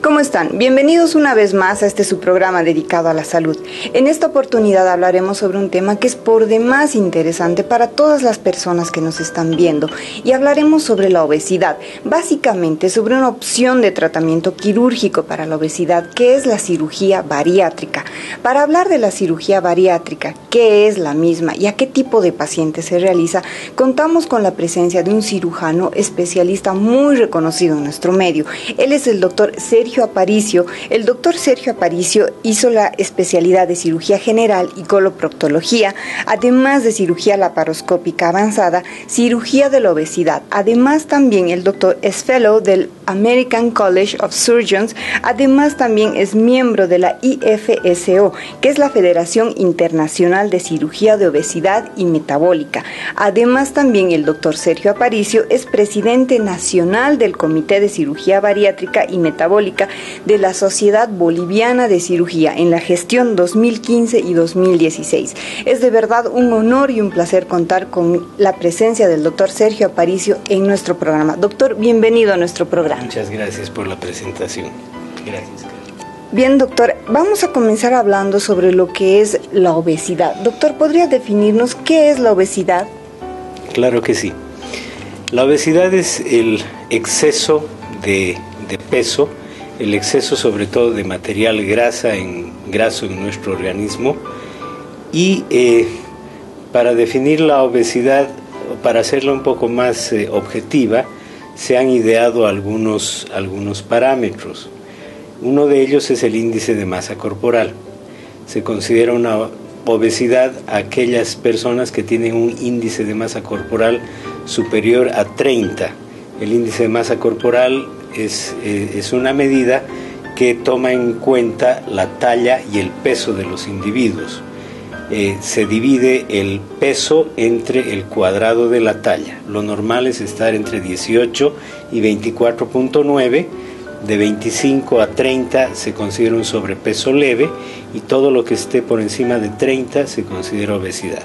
¿Cómo están? Bienvenidos una vez más a este su programa dedicado a la salud. En esta oportunidad hablaremos sobre un tema que es por demás interesante para todas las personas que nos están viendo y hablaremos sobre la obesidad, básicamente sobre una opción de tratamiento quirúrgico para la obesidad que es la cirugía bariátrica. Para hablar de la cirugía bariátrica, qué es la misma y a qué tipo de pacientes se realiza, contamos con la presencia de un cirujano especialista muy reconocido en nuestro medio. Él es el doctor Sergio Aparicio. El doctor Sergio Aparicio hizo la especialidad de cirugía general y coloproctología, además de cirugía laparoscópica avanzada, cirugía de la obesidad. Además también el doctor es fellow del American College of Surgeons, además también es miembro de la IFSO, que es la Federación Internacional de Cirugía de Obesidad y Metabólica. Además también el doctor Sergio Aparicio es presidente nacional del Comité de Cirugía Bariátrica y Metabólica de la Sociedad Boliviana de Cirugía en la gestión 2015 y 2016. Es de verdad un honor y un placer contar con la presencia del doctor Sergio Aparicio en nuestro programa. Doctor, bienvenido a nuestro programa. Muchas gracias por la presentación. Gracias. Bien, doctor, vamos a comenzar hablando sobre lo que es la obesidad. Doctor, ¿podría definirnos qué es la obesidad? Claro que sí. La obesidad es el exceso de peso, el exceso sobre todo de material graso en nuestro organismo y para definir la obesidad, para hacerla un poco más objetiva, se han ideado algunos parámetros. Uno de ellos es el índice de masa corporal. Se considera una obesidad a aquellas personas que tienen un índice de masa corporal superior a 30. El índice de masa corporal es una medida que toma en cuenta la talla y el peso de los individuos. Se divide el peso entre el cuadrado de la talla. Lo normal es estar entre 18 y 24.9. De 25 a 30 se considera un sobrepeso leve y todo lo que esté por encima de 30 se considera obesidad.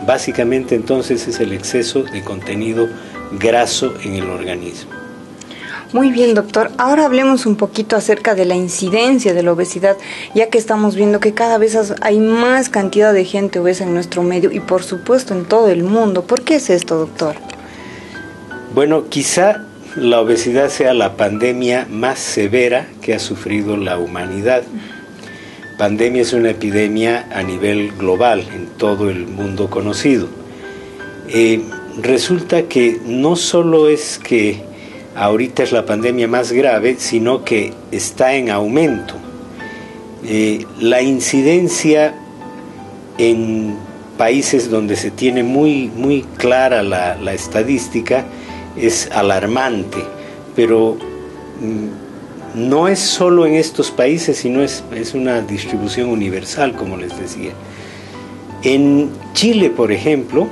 Básicamente entonces es el exceso de contenido graso en el organismo. Muy bien, doctor. Ahora hablemos un poquito acerca de la incidencia de la obesidad, ya que estamos viendo que cada vez hay más cantidad de gente obesa en nuestro medio y por supuesto en todo el mundo. ¿Por qué es esto, doctor? Bueno, quizá la obesidad sea la pandemia más severa que ha sufrido la humanidad. Pandemia es una epidemia a nivel global, en todo el mundo conocido. Resulta que no solo es que ahorita es la pandemia más grave, sino que está en aumento. La incidencia en países donde se tiene muy clara la estadística es alarmante, pero no es solo en estos países, sino es una distribución universal, como les decía. En Chile, por ejemplo,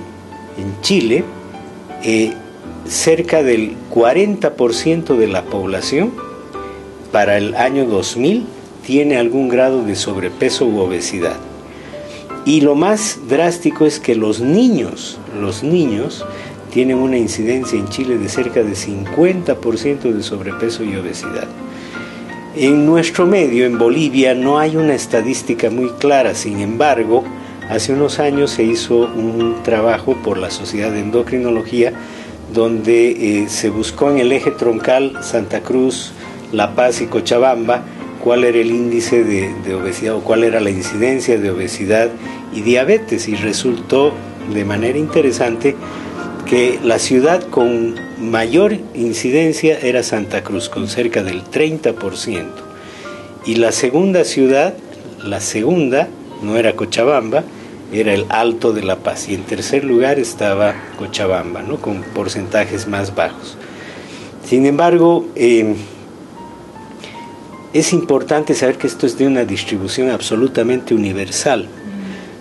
cerca del 40% de la población para el año 2000 tiene algún grado de sobrepeso u obesidad. Y lo más drástico es que los niños tienen una incidencia en Chile de cerca de 50% de sobrepeso y obesidad. En nuestro medio, en Bolivia, no hay una estadística muy clara. Sin embargo, hace unos años se hizo un trabajo por la Sociedad de Endocrinología donde se buscó en el eje troncal Santa Cruz, La Paz y Cochabamba cuál era el índice de obesidad o cuál era la incidencia de obesidad y diabetes, y resultó de manera interesante que la ciudad con mayor incidencia era Santa Cruz, con cerca del 30%. Y la segunda ciudad, no era Cochabamba, era el Alto de La Paz. Y en tercer lugar estaba Cochabamba, ¿no?, con porcentajes más bajos. Sin embargo, es importante saber que esto es de una distribución absolutamente universal.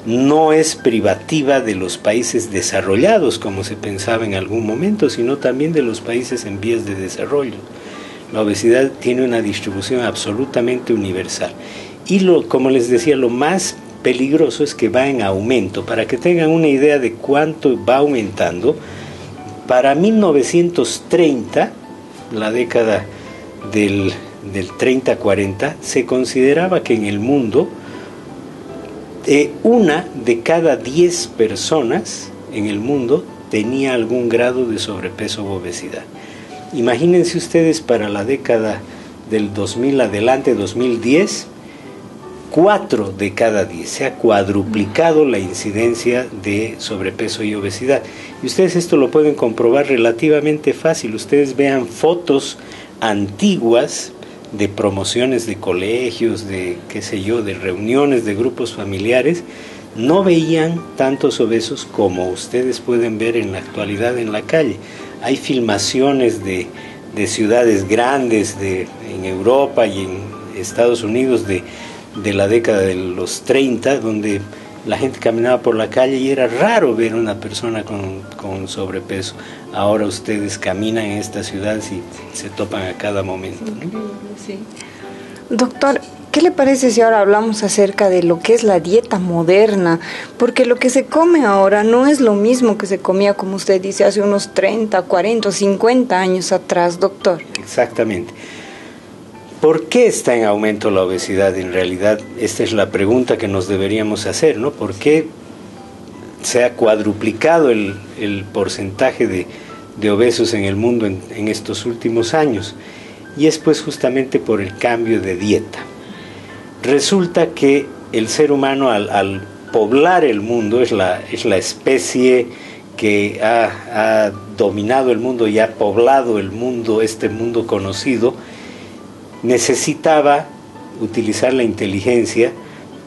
No es privativa de los países desarrollados, como se pensaba en algún momento, sino también de los países en vías de desarrollo. La obesidad tiene una distribución absolutamente universal. Y como les decía, lo más peligroso es que va en aumento. Para que tengan una idea de cuánto va aumentando, para 1930, la década del del 30-40, se consideraba que en el mundo una de cada 10 personas en el mundo tenía algún grado de sobrepeso u obesidad. Imagínense ustedes para la década del 2000 adelante, 2010, 4 de cada 10, se ha cuadruplicado la incidencia de sobrepeso y obesidad. Y ustedes esto lo pueden comprobar relativamente fácil. Ustedes vean fotos antiguas de promociones de colegios, de qué sé yo, de reuniones de grupos familiares, no veían tantos obesos como ustedes pueden ver en la actualidad en la calle. Hay filmaciones de ciudades grandes en Europa y en Estados Unidos de la década de los 30, donde la gente caminaba por la calle y era raro ver una persona con sobrepeso. Ahora ustedes caminan en estas ciudades y se topan a cada momento, ¿no? Sí. Doctor, ¿qué le parece si ahora hablamos acerca de lo que es la dieta moderna? Porque lo que se come ahora no es lo mismo que se comía, como usted dice, hace unos 30, 40, 50 años atrás, doctor. Exactamente. ¿Por qué está en aumento la obesidad? En realidad, esta es la pregunta que nos deberíamos hacer, ¿no? ¿Por qué se ha cuadruplicado el porcentaje de obesos en el mundo en estos últimos años? Y es pues justamente por el cambio de dieta. Resulta que el ser humano al poblar el mundo, es la especie que ha dominado el mundo y ha poblado el mundo, este mundo conocido, necesitaba utilizar la inteligencia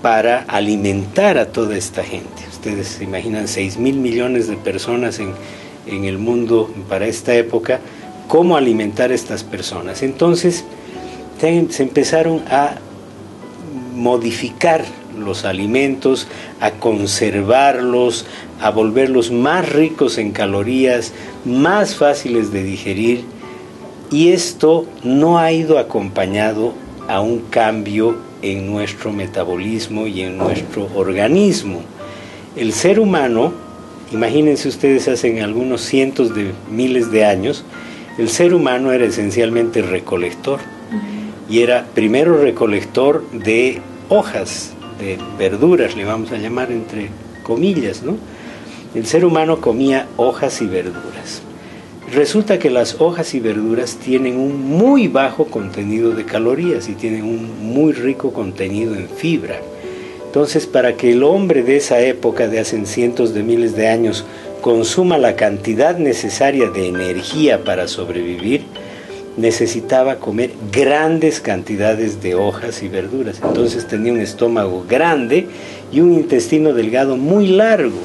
para alimentar a toda esta gente. Ustedes se imaginan 6.000 millones de personas en el mundo para esta época. ¿Cómo alimentar a estas personas? Entonces se empezaron a modificar los alimentos, a conservarlos, a volverlos más ricos en calorías, más fáciles de digerir. Y esto no ha ido acompañado a un cambio en nuestro metabolismo y en nuestro organismo. El ser humano, imagínense ustedes, hace algunos cientos de miles de años, el ser humano era esencialmente recolector. Y era primero recolector de hojas, de verduras, le vamos a llamar entre comillas, ¿no? El ser humano comía hojas y verduras. Resulta que las hojas y verduras tienen un muy bajo contenido de calorías y tienen un muy rico contenido en fibra. Entonces, para que el hombre de esa época, de hace cientos de miles de años, consuma la cantidad necesaria de energía para sobrevivir, necesitaba comer grandes cantidades de hojas y verduras. Entonces tenía un estómago grande y un intestino delgado muy largo.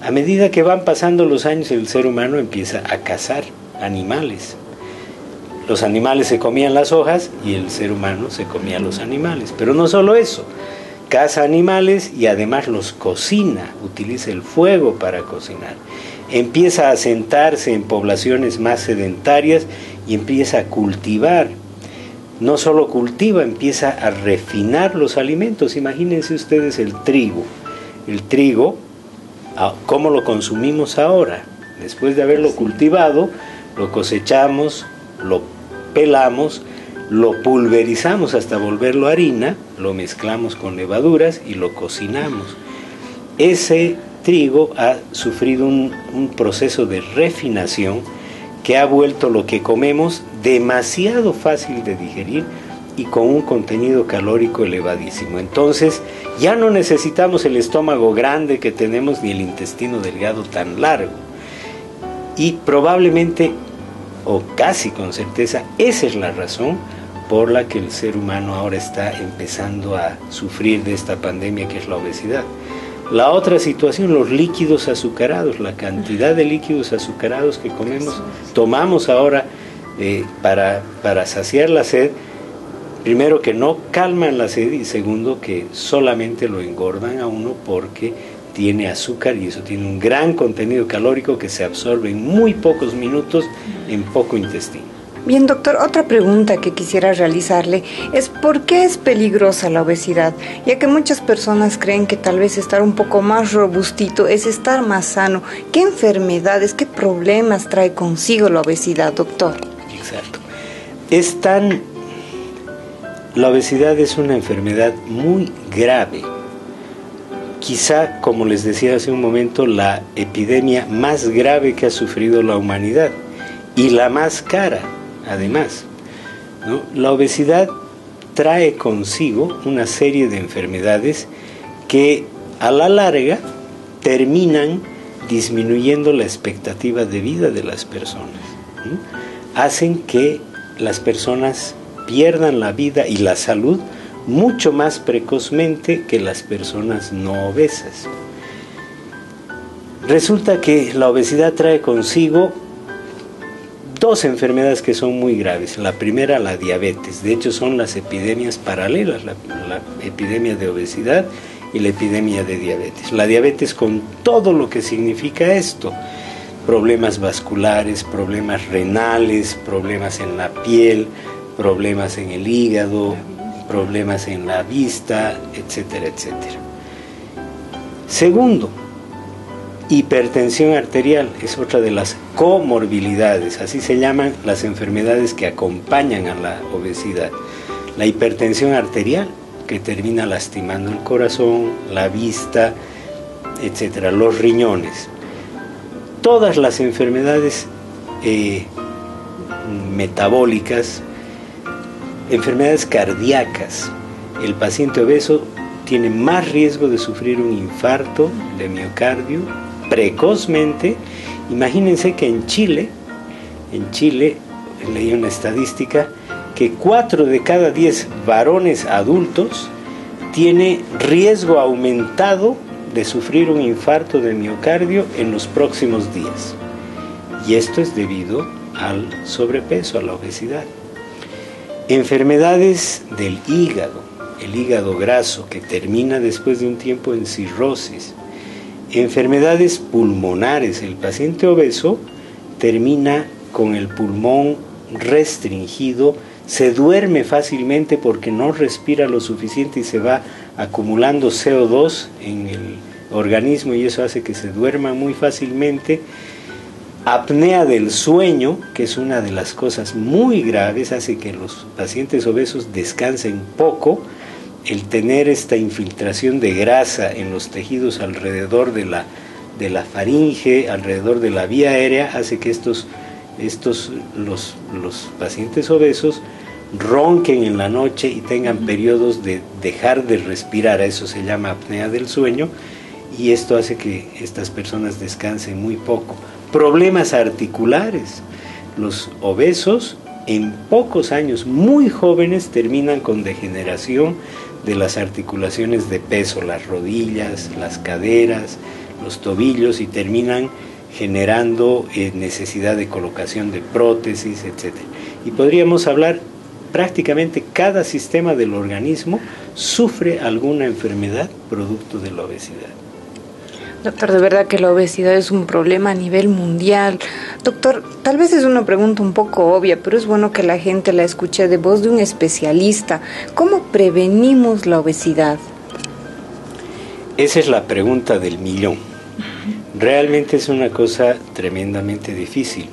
A medida que van pasando los años, el ser humano empieza a cazar animales. Los animales se comían las hojas y el ser humano se comía los animales. Pero no solo eso, caza animales y además los cocina, utiliza el fuego para cocinar. Empieza a asentarse en poblaciones más sedentarias y empieza a cultivar. No solo cultiva, empieza a refinar los alimentos. Imagínense ustedes el trigo. El trigo, ¿cómo lo consumimos ahora? Después de haberlo cultivado, lo cosechamos, lo pelamos, lo pulverizamos hasta volverlo harina, lo mezclamos con levaduras y lo cocinamos. Ese trigo ha sufrido un proceso de refinación que ha vuelto lo que comemos demasiado fácil de digerir y con un contenido calórico elevadísimo. Entonces ya no necesitamos el estómago grande que tenemos ni el intestino delgado tan largo. Y probablemente, o casi con certeza, esa es la razón por la que el ser humano ahora está empezando a sufrir de esta pandemia que es la obesidad. La otra situación, los líquidos azucarados, la cantidad de líquidos azucarados que tomamos ahora para saciar la sed. Primero, que no calman la sed, y segundo, que solamente lo engordan a uno porque tiene azúcar y eso tiene un gran contenido calórico que se absorbe en muy pocos minutos en poco intestino. Bien, doctor, otra pregunta que quisiera realizarle es ¿por qué es peligrosa la obesidad? Ya que muchas personas creen que tal vez estar un poco más robustito es estar más sano. ¿Qué enfermedades, qué problemas trae consigo la obesidad, doctor? Exacto. Es tan La obesidad es una enfermedad muy grave. Quizá, como les decía hace un momento, la epidemia más grave que ha sufrido la humanidad y la más cara, además, ¿no? La obesidad trae consigo una serie de enfermedades que a la larga terminan disminuyendo la expectativa de vida de las personas, ¿no? Hacen que las personas pierdan la vida y la salud mucho más precozmente que las personas no obesas. Resulta que la obesidad trae consigo dos enfermedades que son muy graves. La primera, la diabetes. De hecho, son las epidemias paralelas, la epidemia de obesidad y la epidemia de diabetes. La diabetes con todo lo que significa esto: problemas vasculares, problemas renales, problemas en la piel, problemas en el hígado, problemas en la vista, etcétera, etcétera. Segundo, hipertensión arterial es otra de las comorbilidades, así se llaman las enfermedades que acompañan a la obesidad. La hipertensión arterial, que termina lastimando el corazón, la vista, etcétera, los riñones. Todas las enfermedades metabólicas, enfermedades cardíacas. El paciente obeso tiene más riesgo de sufrir un infarto de miocardio precozmente. Imagínense que en Chile leí una estadística que 4 de cada 10 varones adultos tiene riesgo aumentado de sufrir un infarto de miocardio en los próximos días. Y esto es debido al sobrepeso, a la obesidad. Enfermedades del hígado, el hígado graso que termina después de un tiempo en cirrosis. Enfermedades pulmonares, el paciente obeso termina con el pulmón restringido, se duerme fácilmente porque no respira lo suficiente y se va acumulando CO2 en el organismo y eso hace que se duerma muy fácilmente. Apnea del sueño, que es una de las cosas muy graves, hace que los pacientes obesos descansen poco. El tener esta infiltración de grasa en los tejidos alrededor de la faringe, alrededor de la vía aérea, hace que los pacientes obesos ronquen en la noche y tengan periodos de dejar de respirar. A eso se llama apnea del sueño y esto hace que estas personas descansen muy poco. Problemas articulares. Los obesos en pocos años, muy jóvenes, terminan con degeneración de las articulaciones de peso, las rodillas, las caderas, los tobillos, y terminan generando necesidad de colocación de prótesis, etc. Y podríamos hablar, prácticamente cada sistema del organismo sufre alguna enfermedad producto de la obesidad. Doctor, de verdad que la obesidad es un problema a nivel mundial. Doctor, tal vez es una pregunta un poco obvia, pero es bueno que la gente la escuche de voz de un especialista. ¿Cómo prevenimos la obesidad? Esa es la pregunta del millón. Realmente es una cosa tremendamente difícil.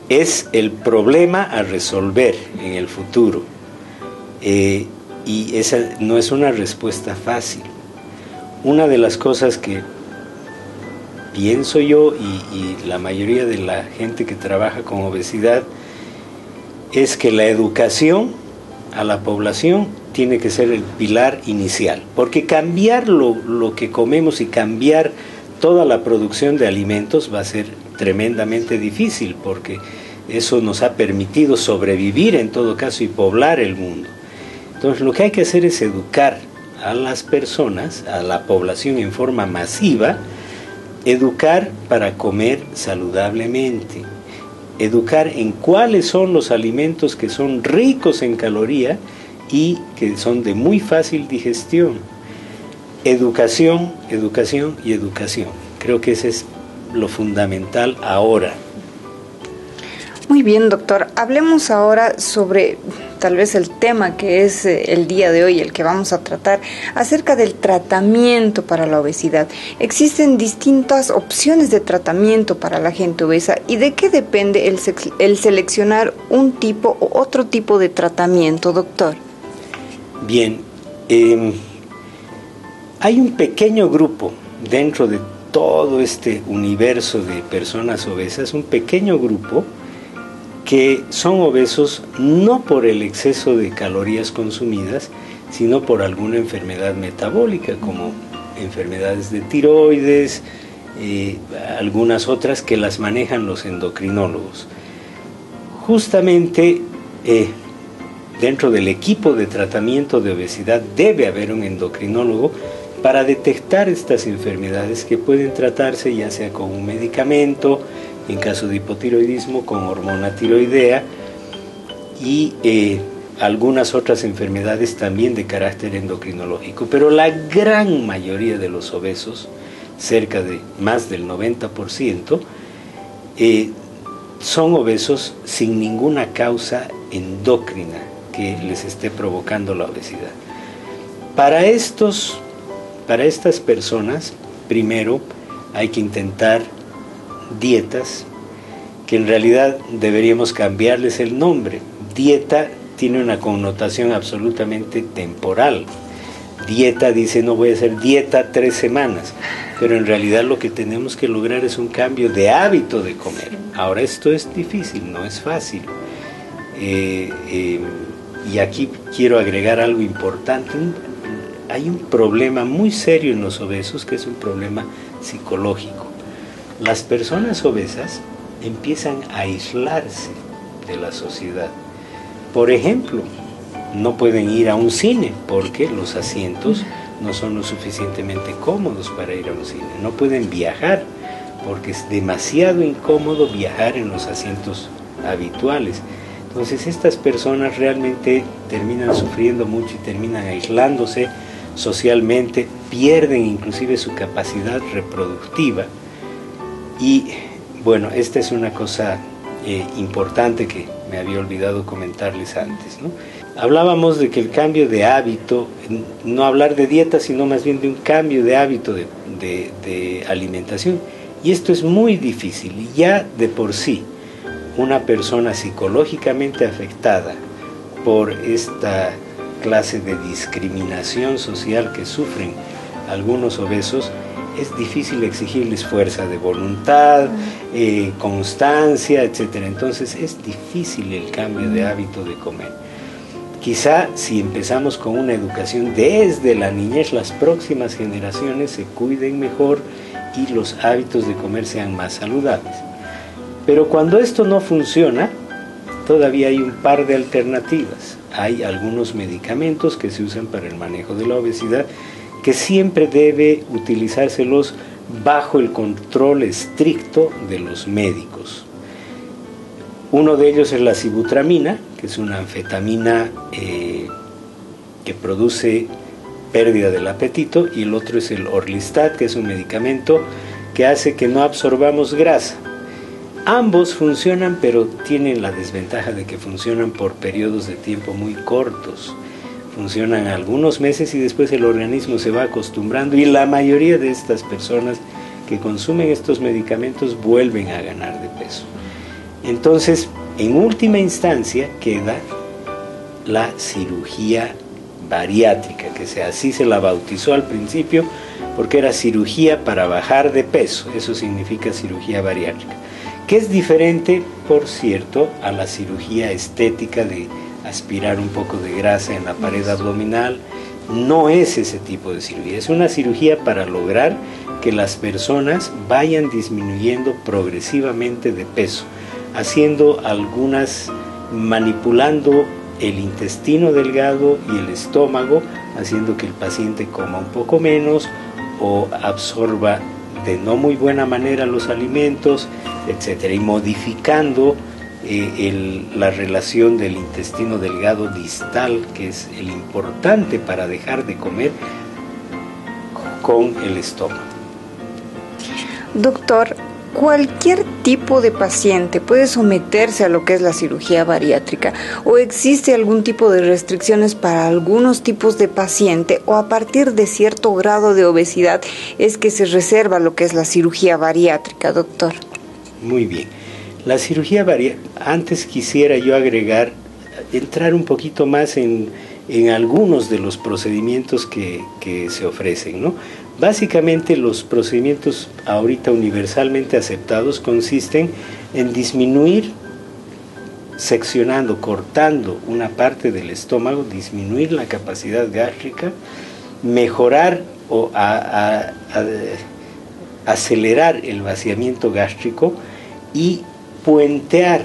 Es el problema a resolver en el futuro. Y esa no es una respuesta fácil. Una de las cosas que pienso yo y la mayoría de la gente que trabaja con obesidad es que la educación a la población tiene que ser el pilar inicial, porque cambiar lo que comemos y cambiar toda la producción de alimentos va a ser tremendamente difícil, porque eso nos ha permitido sobrevivir en todo caso y poblar el mundo. Entonces lo que hay que hacer es educar a las personas, a la población en forma masiva, educar para comer saludablemente, educar en cuáles son los alimentos que son ricos en caloría y que son de muy fácil digestión. Educación, educación y educación. Creo que ese es lo fundamental ahora. Muy bien, doctor. Hablemos ahora sobre tal vez el tema que es el día de hoy, el que vamos a tratar, acerca del tratamiento para la obesidad. Existen distintas opciones de tratamiento para la gente obesa. ¿Y de qué depende el seleccionar un tipo o otro tipo de tratamiento, doctor? Bien, hay un pequeño grupo dentro de todo este universo de personas obesas, un pequeño grupo que son obesos no por el exceso de calorías consumidas, sino por alguna enfermedad metabólica, como enfermedades de tiroides, algunas otras que las manejan los endocrinólogos. Justamente dentro del equipo de tratamiento de obesidad debe haber un endocrinólogo para detectar estas enfermedades que pueden tratarse ya sea con un medicamento, en caso de hipotiroidismo con hormona tiroidea y algunas otras enfermedades también de carácter endocrinológico. Pero la gran mayoría de los obesos, cerca de más del 90%, son obesos sin ninguna causa endocrina que les esté provocando la obesidad. Para estas personas, primero hay que intentar dietas que en realidad deberíamos cambiarles el nombre. Dieta tiene una connotación absolutamente temporal. Dieta dice, no voy a hacer dieta 3 semanas, pero en realidad lo que tenemos que lograr es un cambio de hábito de comer. Ahora esto es difícil, no es fácil. Y aquí quiero agregar algo importante. Hay un problema muy serio en los obesos, que es un problema psicológico. Las personas obesas empiezan a aislarse de la sociedad. Por ejemplo, no pueden ir a un cine porque los asientos no son lo suficientemente cómodos para ir a un cine. No pueden viajar porque es demasiado incómodo viajar en los asientos habituales. Entonces estas personas realmente terminan sufriendo mucho y terminan aislándose socialmente, pierden inclusive su capacidad reproductiva. Y bueno, esta es una cosa importante que me había olvidado comentarles antes, ¿no? Hablábamos de que el cambio de hábito, no hablar de dieta, sino más bien de un cambio de hábito de alimentación. Y esto es muy difícil. Ya de por sí, una persona psicológicamente afectada por esta clase de discriminación social que sufren algunos obesos, es difícil exigirles fuerza de voluntad, constancia, etc. Entonces es difícil el cambio de hábito de comer. Quizá si empezamos con una educación desde la niñez, las próximas generaciones se cuiden mejor y los hábitos de comer sean más saludables. Pero cuando esto no funciona, todavía hay un par de alternativas. Hay algunos medicamentos que se usan para el manejo de la obesidad que siempre debe utilizárselos bajo el control estricto de los médicos. Uno de ellos es la sibutramina, que es una anfetamina que produce pérdida del apetito, y el otro es el Orlistat, que es un medicamento que hace que no absorbamos grasa. Ambos funcionan, pero tienen la desventaja de que funcionan por periodos de tiempo muy cortos. Funcionan algunos meses y después el organismo se va acostumbrando, y la mayoría de estas personas que consumen estos medicamentos vuelven a ganar de peso. Entonces, en última instancia queda la cirugía bariátrica, que así se la bautizó al principio, porque era cirugía para bajar de peso. Eso significa cirugía bariátrica, que es diferente, por cierto, a la cirugía estética de aspirar un poco de grasa en la pared abdominal. No es ese tipo de cirugía, es una cirugía para lograr que las personas vayan disminuyendo progresivamente de peso, manipulando el intestino delgado y el estómago, haciendo que el paciente coma un poco menos o absorba de no muy buena manera los alimentos, etc. Y modificando la relación del intestino delgado distal, que es el importante para dejar de comer, con el estómago. Doctor, ¿cualquier tipo de paciente puede someterse a lo que es la cirugía bariátrica? ¿O existe algún tipo de restricciones para algunos tipos de paciente? ¿O a partir de cierto grado de obesidad es que se reserva lo que es la cirugía bariátrica, doctor? Muy bien. La cirugía bariátrica, antes quisiera yo entrar un poquito más en en algunos de los procedimientos que se ofrecen, ¿no? Básicamente los procedimientos ahorita universalmente aceptados consisten en disminuir, seccionando, cortando una parte del estómago, disminuir la capacidad gástrica, mejorar o acelerar el vaciamiento gástrico y puentear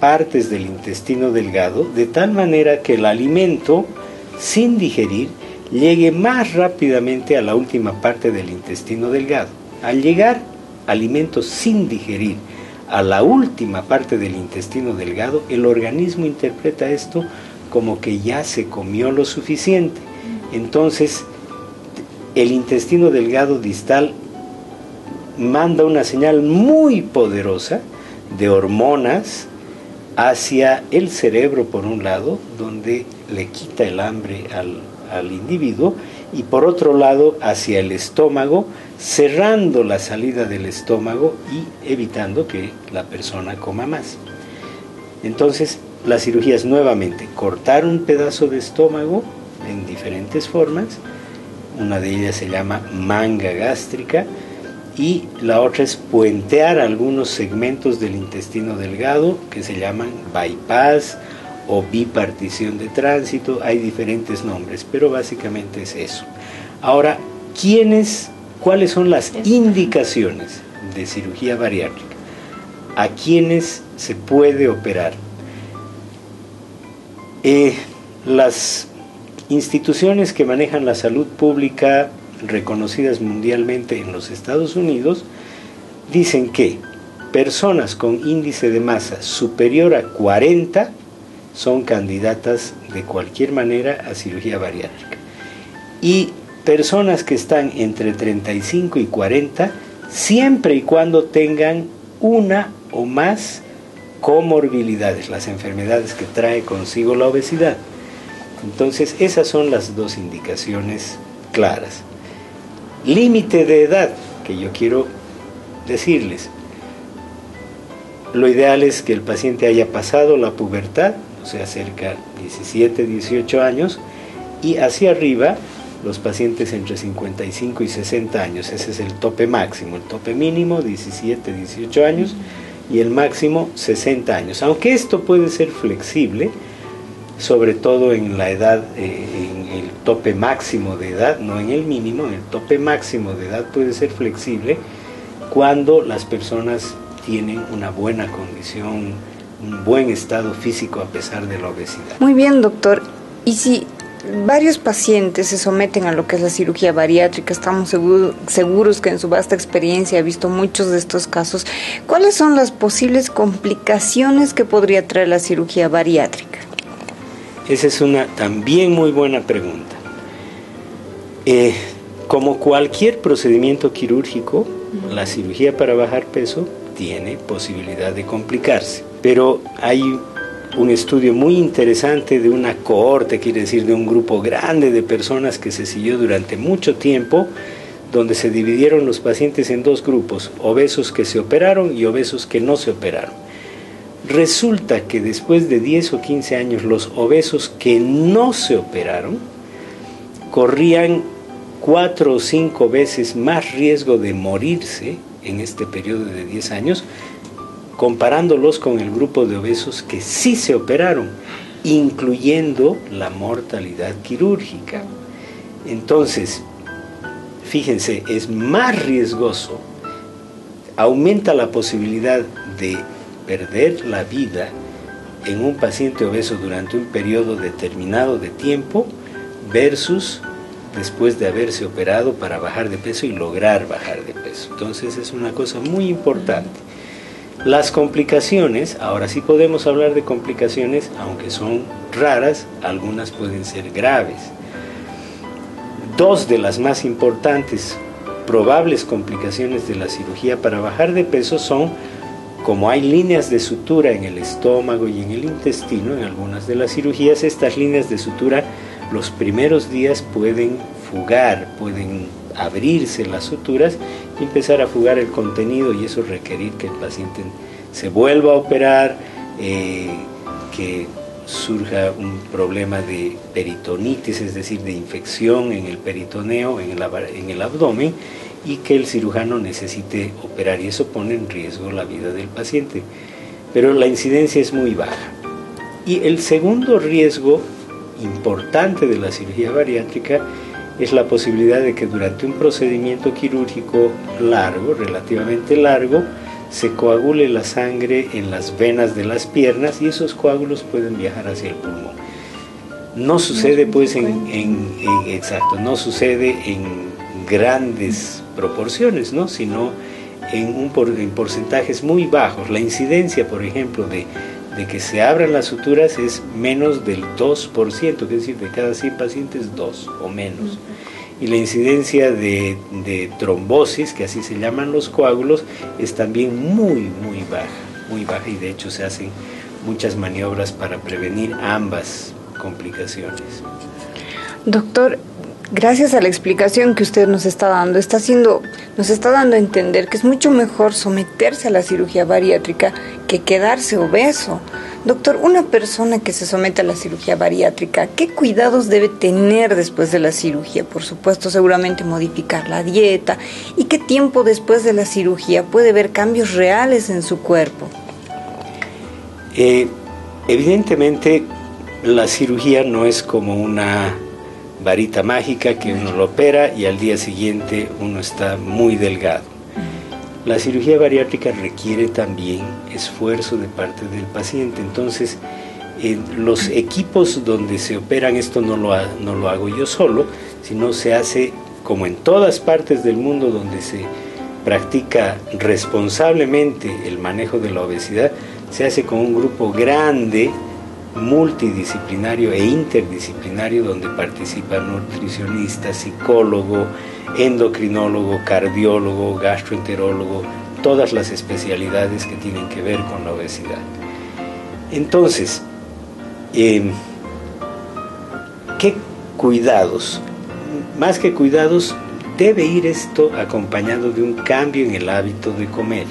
partes del intestino delgado de tal manera que el alimento, sin digerir, llegue más rápidamente a la última parte del intestino delgado. Al llegar alimentos sin digerir a la última parte del intestino delgado, el organismo interpreta esto como que ya se comió lo suficiente. Entonces, el intestino delgado distal manda una señal muy poderosa de hormonas hacia el cerebro por un lado, donde le quita el hambre al individuo, y por otro lado hacia el estómago, cerrando la salida del estómago y evitando que la persona coma más. Entonces, la cirugía es nuevamente cortar un pedazo de estómago en diferentes formas. Una de ellas se llama manga gástrica y la otra es puentear algunos segmentos del intestino delgado que se llaman bypass o bipartición de tránsito. Hay diferentes nombres, pero básicamente es eso. Ahora, ¿cuáles son las indicaciones de cirugía bariátrica? ¿A quiénes se puede operar? Las instituciones que manejan la salud pública reconocidas mundialmente en los Estados Unidos dicen que personas con índice de masa superior a 40 son candidatas de cualquier manera a cirugía bariátrica, y personas que están entre 35 y 40 siempre y cuando tengan una o más comorbilidades, las enfermedades que trae consigo la obesidad. Entonces, esas son las dos indicaciones claras. Límite de edad, que yo quiero decirles. Lo ideal es que el paciente haya pasado la pubertad, o sea, cerca de 17, 18 años, y hacia arriba los pacientes entre 55 y 60 años. Ese es el tope máximo. El tope mínimo, 17, 18 años, y el máximo, 60 años. Aunque esto puede ser flexible, sobre todo en la edad, en el tope máximo de edad, no en el mínimo, en el tope máximo de edad puede ser flexible cuando las personas tienen una buena condición, un buen estado físico a pesar de la obesidad. Muy bien, doctor. Y si varios pacientes se someten a lo que es la cirugía bariátrica, estamos seguros que en su vasta experiencia ha visto muchos de estos casos, ¿cuáles son las posibles complicaciones que podría traer la cirugía bariátrica? Esa es una también muy buena pregunta. Como cualquier procedimiento quirúrgico, la cirugía para bajar peso tiene posibilidad de complicarse, pero hay un estudio muy interesante de una cohorte, quiere decir de un grupo grande de personas que se siguió durante mucho tiempo, donde se dividieron los pacientes en dos grupos, obesos que se operaron y obesos que no se operaron. Resulta que después de 10 o 15 años, los obesos que no se operaron corrían 4 o 5 veces más riesgo de morirse en este periodo de 10 años, comparándolos con el grupo de obesos que sí se operaron, incluyendo la mortalidad quirúrgica. Entonces, fíjense, es más riesgoso, aumenta la posibilidad de perder la vida en un paciente obeso durante un periodo determinado de tiempo versus después de haberse operado para bajar de peso y lograr bajar de peso. Entonces es una cosa muy importante. Las complicaciones, ahora sí podemos hablar de complicaciones, aunque son raras, algunas pueden ser graves. Dos de las más importantes probables complicaciones de la cirugía para bajar de peso son: como hay líneas de sutura en el estómago y en el intestino, en algunas de las cirugías, estas líneas de sutura los primeros días pueden fugar, pueden abrirse las suturas y empezar a fugar el contenido, y eso requerir que el paciente se vuelva a operar, que surja un problema de peritonitis, es decir, de infección en el peritoneo, en el abdomen, y que el cirujano necesite operar, y eso pone en riesgo la vida del paciente. Pero la incidencia es muy baja. Y el segundo riesgo importante de la cirugía bariátrica es la posibilidad de que durante un procedimiento quirúrgico largo, relativamente largo, se coagule la sangre en las venas de las piernas y esos coágulos pueden viajar hacia el pulmón. No sucede pues no sucede en grandes proporciones, ¿no? Sino en porcentajes muy bajos. La incidencia, por ejemplo, de que se abran las suturas es menos del 2%, es decir, de cada 100 pacientes 2 o menos. Y la incidencia de trombosis, que así se llaman los coágulos, es también muy baja, y de hecho se hacen muchas maniobras para prevenir ambas complicaciones. Doctor, gracias a la explicación que usted nos está dando, nos está dando a entender que es mucho mejor someterse a la cirugía bariátrica que quedarse obeso. Doctor, una persona que se somete a la cirugía bariátrica, ¿qué cuidados debe tener después de la cirugía? Por supuesto, seguramente modificar la dieta. ¿Y qué tiempo después de la cirugía puede ver cambios reales en su cuerpo? Evidentemente, la cirugía no es como una varita mágica que uno lo opera y al día siguiente uno está muy delgado. La cirugía bariátrica requiere también esfuerzo de parte del paciente. Entonces, los equipos donde se operan, esto no lo hago yo solo, sino se hace como en todas partes del mundo donde se practica responsablemente el manejo de la obesidad, se hace con un grupo grande, multidisciplinario e interdisciplinario, donde participan nutricionistas, psicólogo, endocrinólogo, cardiólogo, gastroenterólogo, todas las especialidades que tienen que ver con la obesidad. Entonces, ¿qué cuidados? Más que cuidados, debe ir esto acompañado de un cambio en el hábito de comer.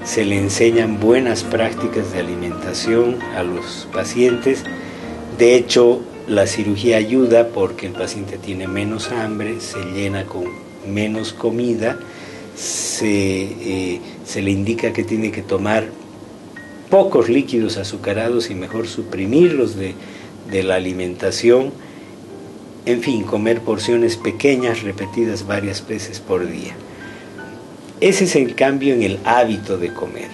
Se le enseñan buenas prácticas de alimentación a los pacientes. De hecho, la cirugía ayuda porque el paciente tiene menos hambre, se llena con menos comida, se le indica que tiene que tomar pocos líquidos azucarados y mejor suprimirlos de la alimentación. En fin, comer porciones pequeñas repetidas varias veces por día. Ese es el cambio en el hábito de comer.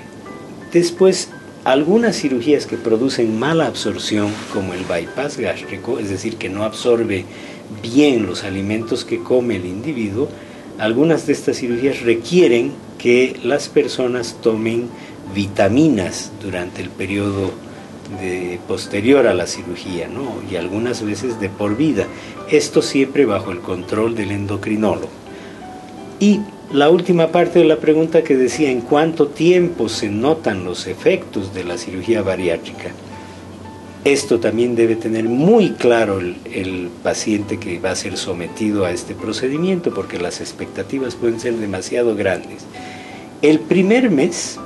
Después, algunas cirugías que producen mala absorción, como el bypass gástrico, es decir, que no absorbe bien los alimentos que come el individuo, algunas de estas cirugías requieren que las personas tomen vitaminas durante el periodo posterior a la cirugía, ¿no? Y algunas veces de por vida. Esto siempre bajo el control del endocrinólogo. Y la última parte de la pregunta que decía, ¿en cuánto tiempo se notan los efectos de la cirugía bariátrica? Esto también debe tener muy claro el paciente que va a ser sometido a este procedimiento, porque las expectativas pueden ser demasiado grandes. El primer mes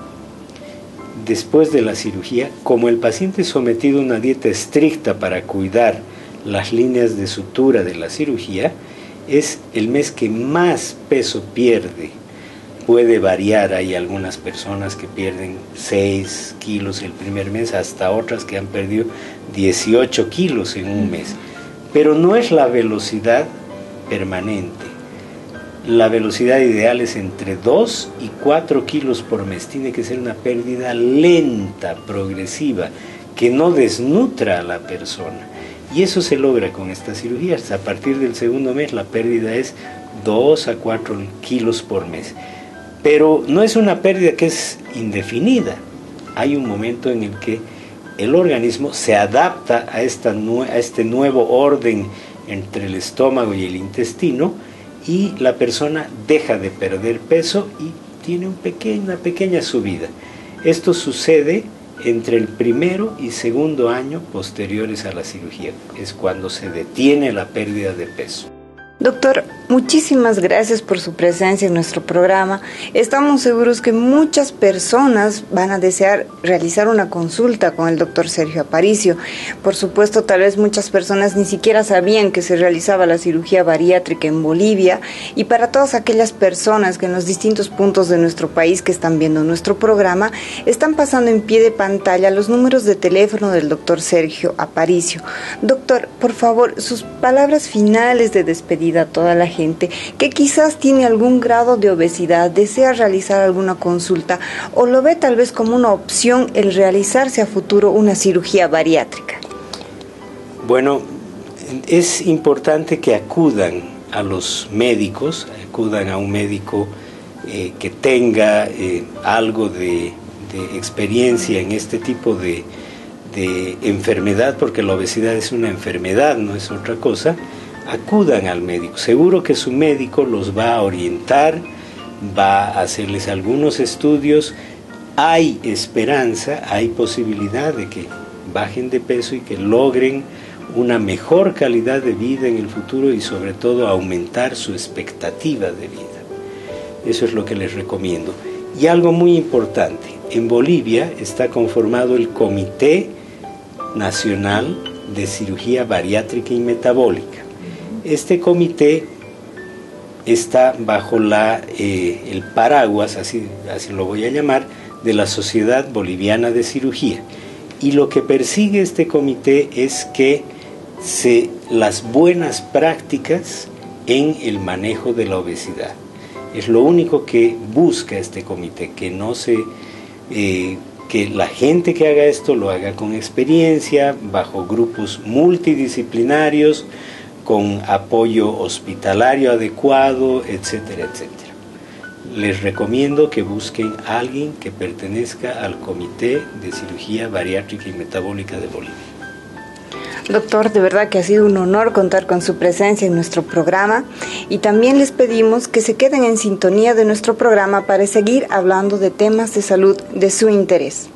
después de la cirugía, como el paciente es sometido a una dieta estricta para cuidar las líneas de sutura de la cirugía, es el mes que más peso pierde. Puede variar, hay algunas personas que pierden 6 kilos el primer mes, hasta otras que han perdido 18 kilos en un mes. Pero no es la velocidad permanente. La velocidad ideal es entre 2 y 4 kilos por mes. Tiene que ser una pérdida lenta, progresiva, que no desnutra a la persona. Y eso se logra con estas cirugías. A partir del segundo mes la pérdida es 2 a 4 kilos por mes. Pero no es una pérdida que es indefinida. Hay un momento en el que el organismo se adapta a este nuevo orden entre el estómago y el intestino, y la persona deja de perder peso y tiene una pequeña subida. Esto sucede entre el primero y segundo año posteriores a la cirugía. Es cuando se detiene la pérdida de peso. Doctor, muchísimas gracias por su presencia en nuestro programa. Estamos seguros que muchas personas van a desear realizar una consulta con el doctor Sergio Aparicio. Por supuesto, tal vez muchas personas ni siquiera sabían que se realizaba la cirugía bariátrica en Bolivia. Y para todas aquellas personas que en los distintos puntos de nuestro país que están viendo nuestro programa, están pasando en pie de pantalla los números de teléfono del doctor Sergio Aparicio. Doctor, por favor, sus palabras finales de despedida a toda la gente que quizás tiene algún grado de obesidad, desea realizar alguna consulta o lo ve tal vez como una opción el realizarse a futuro una cirugía bariátrica. Bueno, es importante que acudan a los médicos, acudan a un médico que tenga algo de experiencia en este tipo de enfermedad, porque la obesidad es una enfermedad, no es otra cosa. Acudan al médico, seguro que su médico los va a orientar, va a hacerles algunos estudios, hay esperanza, hay posibilidad de que bajen de peso y que logren una mejor calidad de vida en el futuro y sobre todo aumentar su expectativa de vida. Eso es lo que les recomiendo. Y algo muy importante, en Bolivia está conformado el Comité Nacional de Cirugía Bariátrica y Metabólica. Este comité está bajo el paraguas, así lo voy a llamar, de la Sociedad Boliviana de Cirugía. Y lo que persigue este comité es que las buenas prácticas en el manejo de la obesidad. Es lo único que busca este comité, que la gente que haga esto lo haga con experiencia, bajo grupos multidisciplinarios, con apoyo hospitalario adecuado, etcétera, etcétera. Les recomiendo que busquen a alguien que pertenezca al Comité de Cirugía Bariátrica y Metabólica de Bolivia. Doctor, de verdad que ha sido un honor contar con su presencia en nuestro programa y también les pedimos que se queden en sintonía de nuestro programa para seguir hablando de temas de salud de su interés.